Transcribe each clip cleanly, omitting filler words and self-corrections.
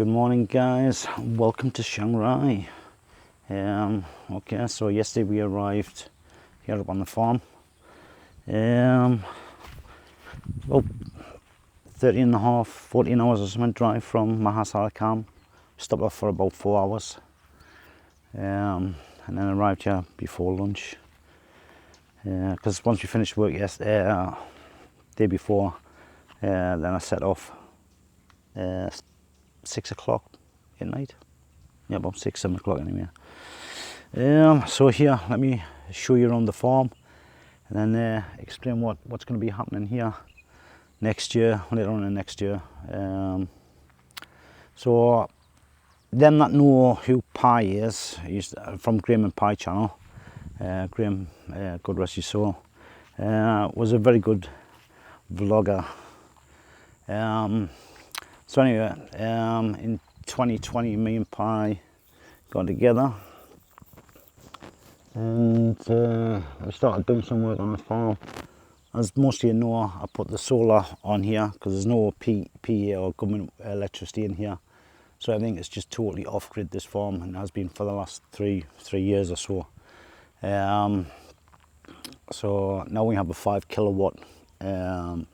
Good morning, guys. Welcome to Chiang Rai. Okay, so yesterday we arrived here up on the farm. About 14 hours or something drive from Mahasarikam. Stopped off for about 4 hours. And then arrived here before lunch. Because once we finished work yesterday, day before, then I set off 6 o'clock at night. Yeah, about 6-7 o'clock anyway. So here, let me show you around the farm and then explain what's going to be happening here next year, later on in next year. So them that know who Pi is, he's from Graham and Pi channel. Graham, God rest his soul, was a very good vlogger. So anyway, in 2020, me and Pi got together and we started doing some work on the farm. As most of you know, I put the solar on here because there's no PA or government electricity in here. So I think it's just totally off-grid, this farm, and has been for the last three years or so. So now we have a 5 kilowatt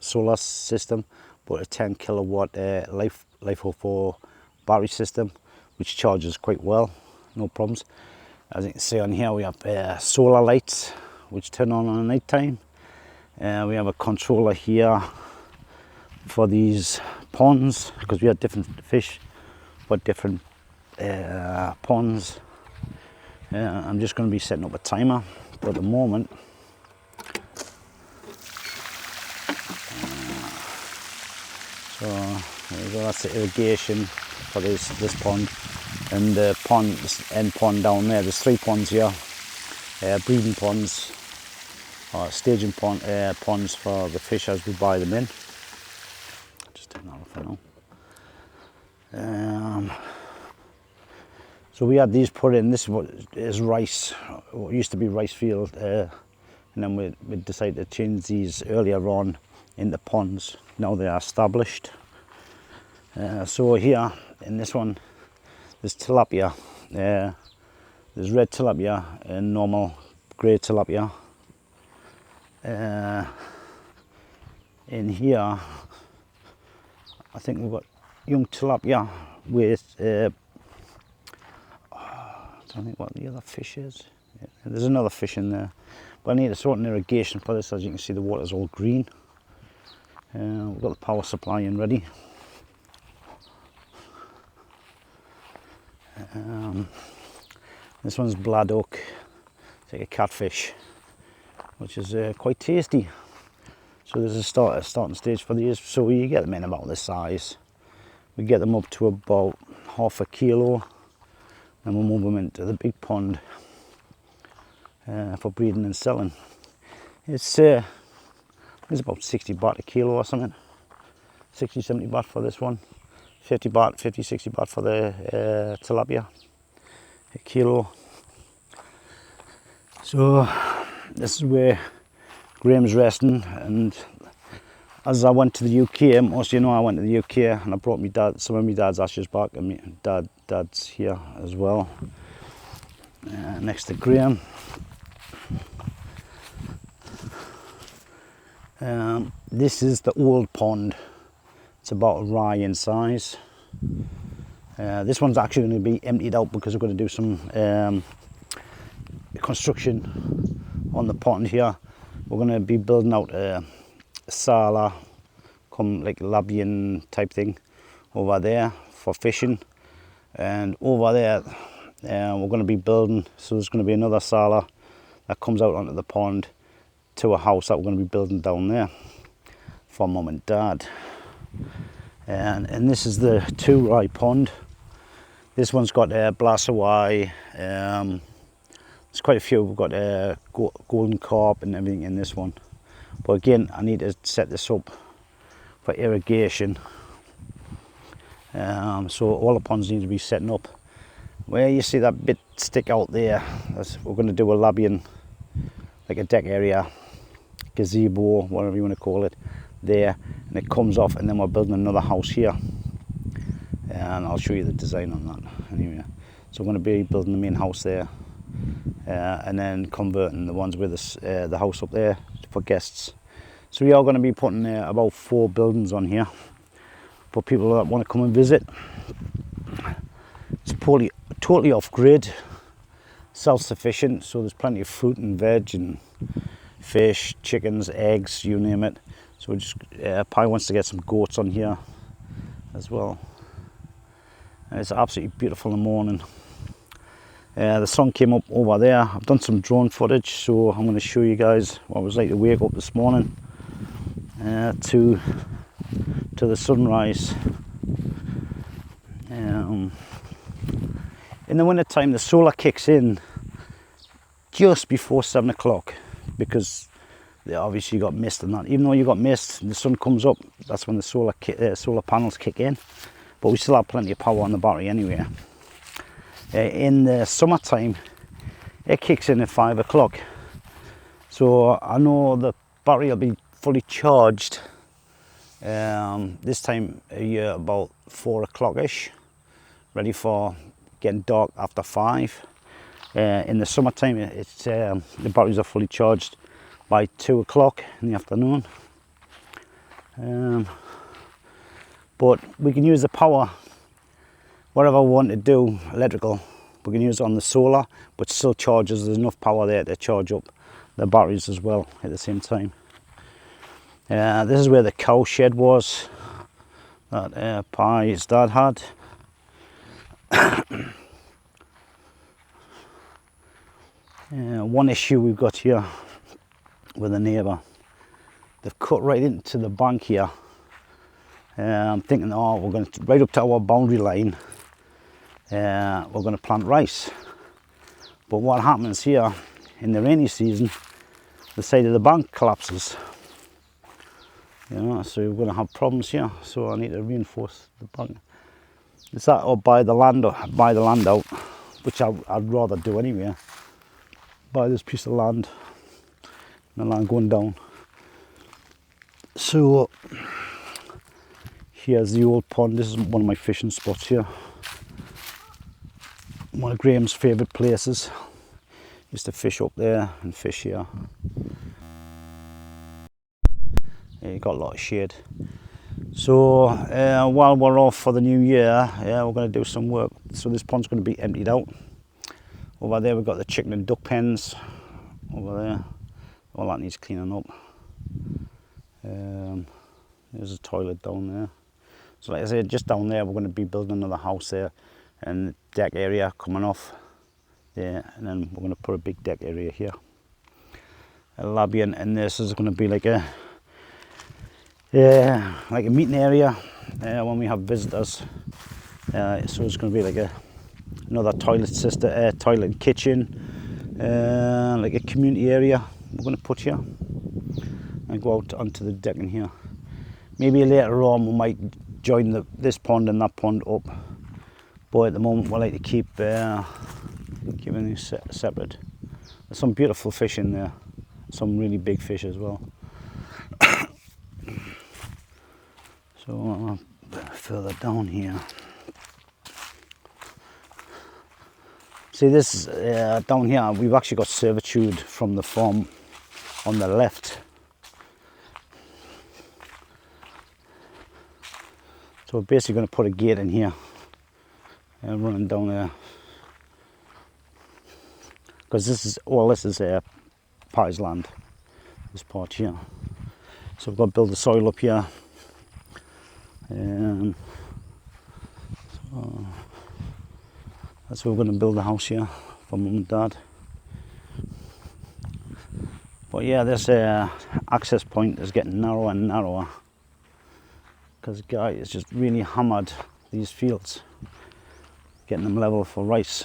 solar system, but a 10 kilowatt LiFeO4 battery system, which charges quite well, no problems. As you can see on here, we have solar lights which turn on at night time. We have a controller here for these ponds, because we have different fish for different ponds. I'm just going to be setting up a timer, but at the moment so there we go, that's the irrigation for this pond, and the pond, this end pond down there. There's 3 ponds here, breeding ponds or staging ponds for the fish as we buy them in. Just turn that off for now. So we had these put in. This is rice, what used to be rice field, and then we decided to change these earlier on into ponds. Now they are established. So here in this one, there's tilapia. There's red tilapia and normal grey tilapia. In here, I think we've got young tilapia with I don't think what the other fish is. Yeah, there's another fish in there, but I need a sort of irrigation for this. As you can see, the water's all green. We've got the power supply in ready. This one's bladok. It's like a catfish, which is quite tasty. So this is a starting stage for these. So we get them in about this size. We get them up to about half a kilo, and we'll move them into the big pond for breeding and selling. It's about 60 baht a kilo or something. 60-70 baht for this one. 50 baht, 50-60 baht for the tilapia a kilo. So this is where Graham's resting, and as I went to the UK, most of you know I went to the UK and I brought some of my dad's ashes back, and my dad's here as well, next to Graham. This is the old pond. It's about a rai in size. This one's actually going to be emptied out because we're going to do some construction on the pond here. We're going to be building out a sala, like labian type thing over there for fishing, and over there we're going to be building, so there's going to be another sala that comes out onto the pond to a house that we're going to be building down there for mum and dad. And this is the 2 rai pond. This one's got blassawai. There's quite a few. We've got golden carp and everything in this one. But again, I need to set this up for irrigation. So all the ponds need to be setting up. Where you see that bit stick out there, we're going to do a labian, like a deck area, gazebo, whatever you want to call it, there, and it comes off, and then we're building another house here. and I'll show you the design on that anyway. So I'm going to be building the main house there, and then converting the ones with the house up there for guests. So we are going to be putting about 4 buildings on here for people that want to come and visit. It's totally off grid, self-sufficient, so there's plenty of fruit and veg and fish, chickens, eggs, you name it. So we just Pi wants to get some goats on here as well. And it's absolutely beautiful in the morning. The sun came up over there. I've done some drone footage, so I'm going to show you guys what it was like to wake up this morning to the sunrise. In the winter time, the solar kicks in just before 7 o'clock, because they obviously got mist and that. Even though you got mist, the sun comes up, that's when the solar panels kick in. But we still have plenty of power on the battery anyway. In the summertime, it kicks in at 5 o'clock. So I know the battery will be fully charged this time of year about 4 o'clock-ish, ready for getting dark after 5. In the summertime, the batteries are fully charged by 2 o'clock in the afternoon. But we can use the power, whatever we want to do, electrical, we can use it on the solar, but still charges. There's enough power there to charge up the batteries as well at the same time. This is where the cow shed was that Pi's dad had. One issue we've got here with a neighbour, they've cut right into the bank here. I'm thinking, oh, we're going to right up to our boundary line, we're going to plant rice. But what happens here in the rainy season, the side of the bank collapses. You know, so we're going to have problems here. So I need to reinforce the bank. It's that or buy the land out, which I'd rather do anyway. Buy this piece of land, and the land going down. So here's the old pond. This is one of my fishing spots here. One of Graham's favourite places. Used to fish up there and fish here. You got a lot of shade. So while we're off for the new year, we're going to do some work. So this pond's going to be emptied out. Over there we've got the chicken and duck pens. Over there, all that needs cleaning up. There's a toilet down there. So like I said, just down there we're going to be building another house there, and deck area coming off there, and then we're going to put a big deck area here, a lobby, and this is going to be like a meeting area when we have visitors. So it's going to be like another toilet and kitchen, like a community area we're going to put here, and go out onto the deck in here. Maybe later on we might join this pond and that pond up, but at the moment we like to keep everything separate. There's some beautiful fish in there, some really big fish as well. So further down here, see this down here, we've actually got servitude from the farm on the left. So we're basically going to put a gate in here, running down there, because this is Pi's land, this part here. So we've got to build the soil up here. So that's where we're going to build a house here for Mum and Dad. But yeah, this access point is getting narrower and narrower, because the guy has just really hammered these fields, getting them level for rice,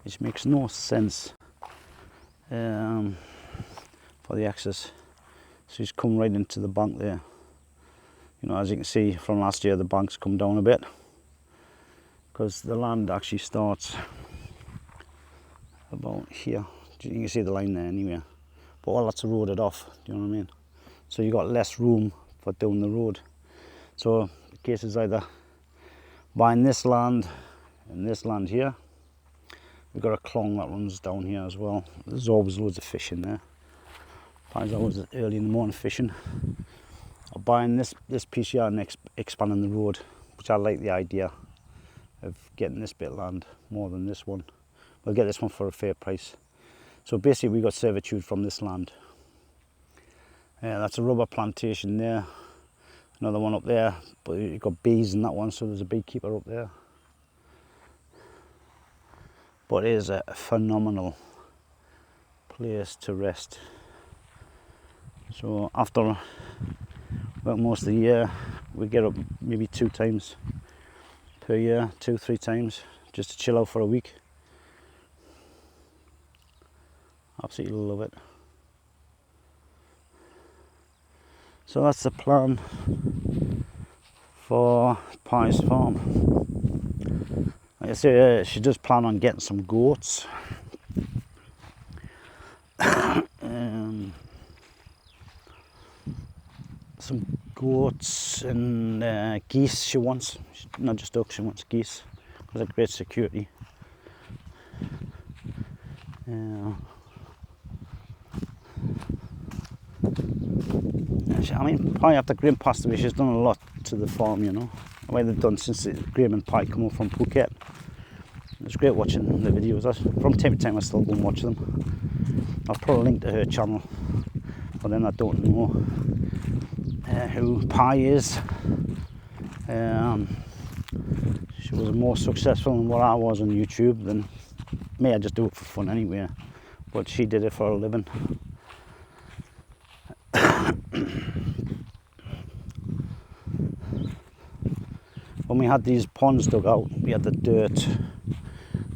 which makes no sense for the access. So he's come right into the bank there. You know, as you can see from last year, the bank's come down a bit, because the land actually starts about here. You can see the line there anyway, but all that's eroded off, do you know what I mean? So you got less room for down the road. So case is either buying this land and this land here. We've got a clong that runs down here as well. There's always loads of fish in there. I was early in the morning fishing. Or buying this piece here and expanding the road, which I like the idea of getting this bit of land more than this one. We'll get this one for a fair price. So basically we got servitude from this land. That's a rubber plantation there. Another one up there, but you've got bees in that one, so there's a beekeeper up there. But it is a phenomenal place to rest. So after about most of the year, we get up maybe 2 times per year, 2-3 times, just to chill out for a week. Absolutely love it. So that's the plan for Pi's farm. Like I say, she does plan on getting some goats. Some goats and geese she wants. Not just ducks, she wants geese because of great security. I mean, Pi after Graham passed away, she's done a lot to the farm, you know. The way they've done since Graham and Pi come up from Phuket. It was great watching the videos. From time to time I still go and watch them. I'll put a link to her channel, but then I don't know who Pi is. She was more successful than what I was on YouTube than me. I just do it for fun anyway, but she did it for a living. When we had these ponds dug out, we had the dirt.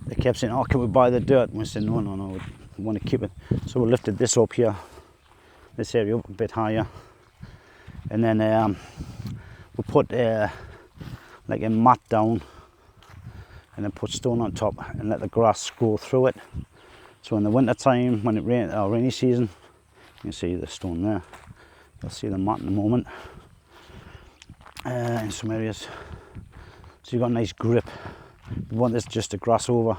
They kept saying, "Oh, can we buy the dirt?" And we said, no, we want to keep it. So we lifted this up here, this area up a bit higher, and then we put like a mat down, and then put stone on top and let the grass grow through it. So in the winter time, when it rainy season, you can see the stone there. You'll see the mat in a moment in some areas. So you've got a nice grip. We want this just to grass over.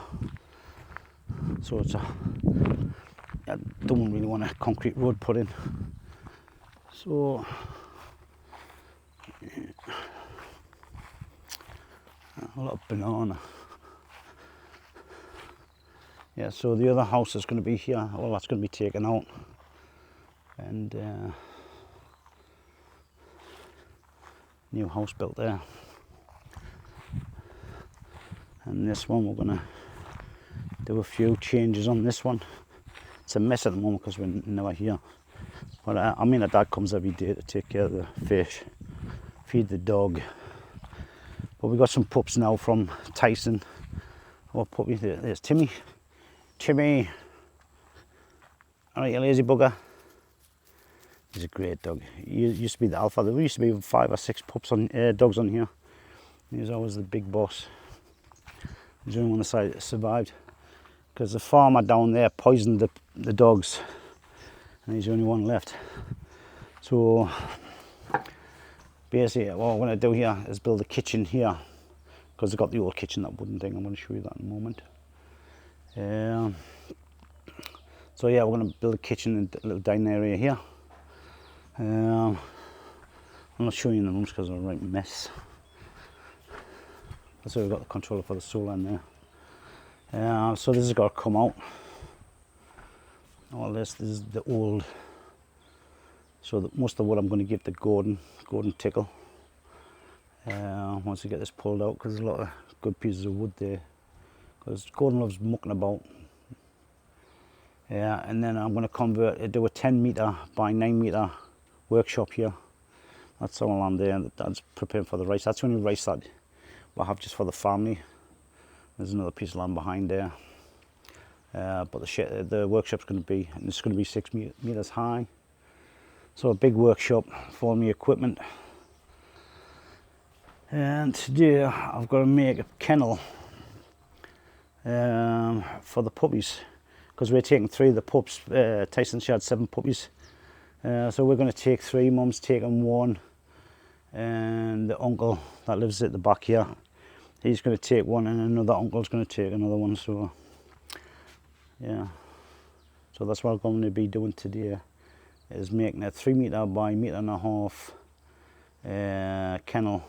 So I don't really want a concrete road put in. So a lot of banana. Yeah, so the other house is going to be here. All that's going to be taken out. And new house built there. And this one we're going to do a few changes on this one. It's a mess at the moment because we're never here. But I mean, our dad comes every day to take care of the fish, feed the dog. But we got some pups now from Tyson. What puppy? There's Timmy. Timmy. All right, you lazy bugger. He's a great dog. He used to be the alpha. There used to be 5 or 6 pups on dogs on here. He was always the big boss. He's the only one that survived because the farmer down there poisoned the dogs, and he's the only one left. So basically, what I'm going to do here is build a kitchen here because they've got the old kitchen, that wooden thing. I'm going to show you that in a moment. So yeah, we're going to build a kitchen and a little dining area here. I'm not showing you the rooms because they're a right mess. That's why we've got the controller for the solar in there. So this has got to come out. All this is the old. So most of the wood I'm going to give to Gordon Tickle. Once we get this pulled out, because there's a lot of good pieces of wood there. Because Gordon loves mucking about. Yeah, and then I'm going to do a 10 metre by 9 metre workshop here. That's all land there. That's preparing for the rice. That's the only rice that we'll have just for the family. There's another piece of land behind there. But the workshop's going to be, and it's going to be 6 metres high. So a big workshop for all my equipment. And today I've got to make a kennel for the puppies, because we're taking 3 of the pups. Tyson, she had 7 puppies. So we're going to take 3, Mum's taking 1, and the uncle that lives at the back here, he's going to take one, and another uncle's going to take another one. So yeah, so that's what I'm going to be doing today, is making a 3 metre by 1.5 metre kennel,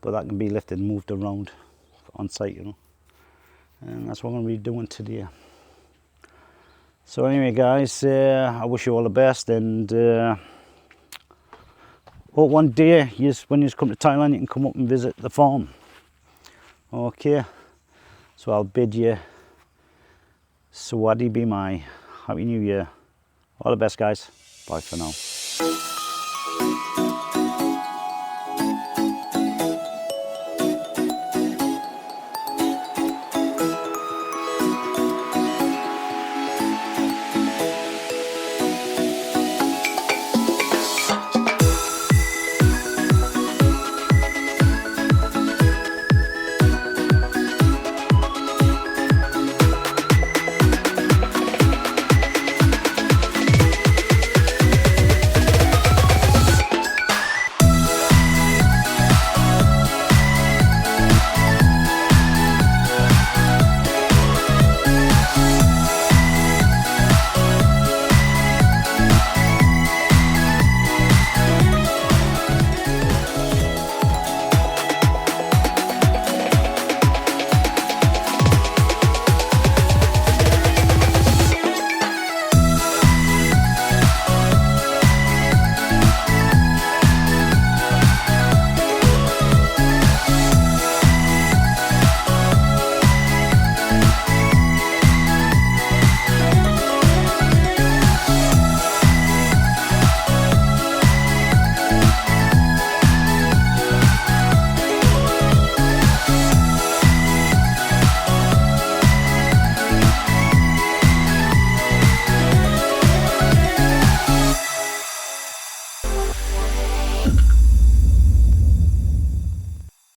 but that can be lifted and moved around on site, you know, and that's what I'm going to be doing today. So anyway guys, I wish you all the best, and hope one day when you come to Thailand you can come up and visit the farm. Okay, so I'll bid you Sawadi Bimai, Happy New Year, all the best guys, bye for now.